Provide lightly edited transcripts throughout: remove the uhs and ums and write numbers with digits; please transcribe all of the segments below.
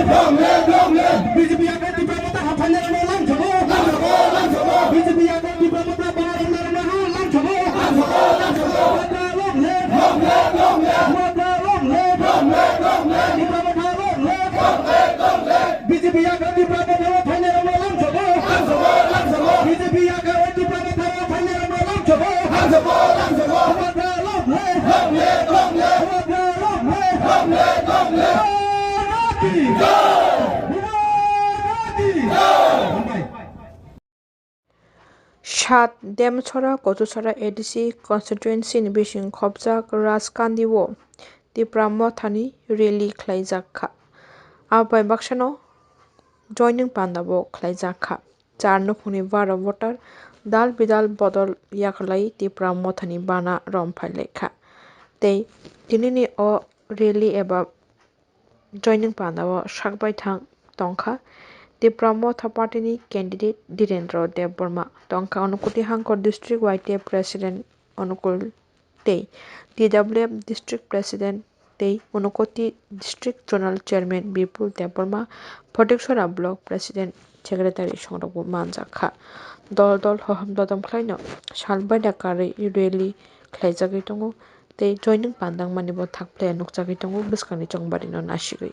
BJP Yakarwi Tipra Motha hafannya lang jabo BJP Yakarwi Tipra Motha Banar lang jabo BJP Yakarwi Tipra Motha hafannya lang jabo BJP Yakarwi Tipra Motha hafannya lang jabo সাত ডেমছড়া কচুছড়া ADC কনস্টিটুয়েন্সিनि बिसिं खबजाक राजखान्थिआव Tipra मथानि rally खालायजाखा आबाय बाक्सानो जयनिं पान्दाबो खालायजाखा चार नुखुंनि 12 भटार दालबिदाल बदल याकलाई तिप्रा मथानि बाना रमफायलेखा तै दिनैनि अ rally एबा जयनिं पान्दाबो साकबाय तंखा तिप्रा मथा पार्टीनि कैंडिडेट धीरेन्द्र देव बर्मा तंखा अनुकुति हांकर डिस्ट्रिक्ट वाइटे प्रेसिडेंट अनुकुल तै TWF डिस्ट्रिक्ट प्रेसिडेंट तै अनुकुति डिस्ट्रिक्ट जोनल चेयरमैन विपुल देव बर्मा फटेकसरा ब्लक प्रेसिडेंट सेक्रेटारि संरबो मानजाखा दल दल हहम ददम खायनो सालबाय दाकारै रेलि खालायजागै दङ तै जयनिं पान्दां मानिबो थाकप्ले नुकजागै दङ बिस्कानि चंबारिनो नासिगै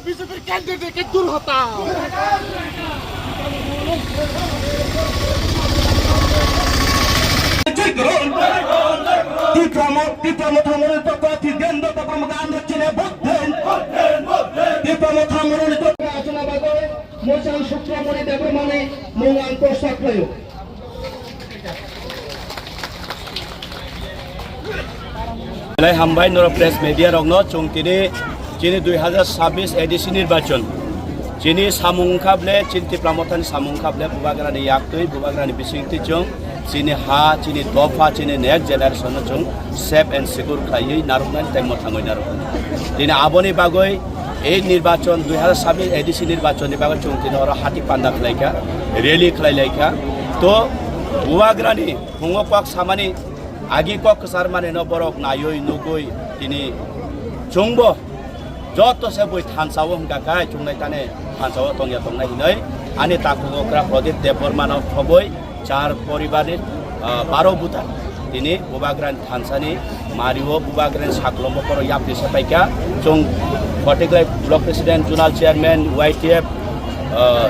बीजेपी कैंडिडेट के दूर होता Tipra Motha Banar Rokha Dendo Tapamagan Chine Botten Tipra Motha Banar Rokha Achana Bagoy Mosan Shukra Moni Debrmane Mungan Kosaklayo Lai hambai nora press media rogno chungtini chini 2026 edisi nirbachon chini samung khable chini Tipra Mothani samung khable bubagrani yaktoi bubagrani bisingti chung chini ha chini dofa chini next generation chung safe and secure khayi naroknani taimo thangoi narokon dini aboni bagoi এই নির্বাচন 2026 ADC নির্বাচনী বাগৈ চুংতিনি oro hati panda khlaika rally khlailaika to bubagrani hungokak samani agi kok sarmane no borok nayoi nugoi tini chungbo joto se boi thansawo hingkakai chungnai tane thansawo tongya tongnai hinai ani takugokra Pradip Debormano khoboi চার পরিবারের 12 বুথা তিনি বুবাগ্রান থানসানি Mario বুবাগ্রান সাকলম্ব পর ইয়াপনি সাপাইকা চং ফটেগ্লাই block president zonal chairman YTF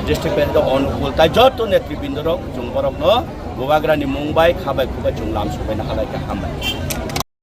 district president অনুকূল তাই যত নেতৃবৃন্দরক চং বরকনো বুবাগ্রানি মুম্বাই খাবাই খুবাই চং লাম সবাইনা হালাইকা হামবাই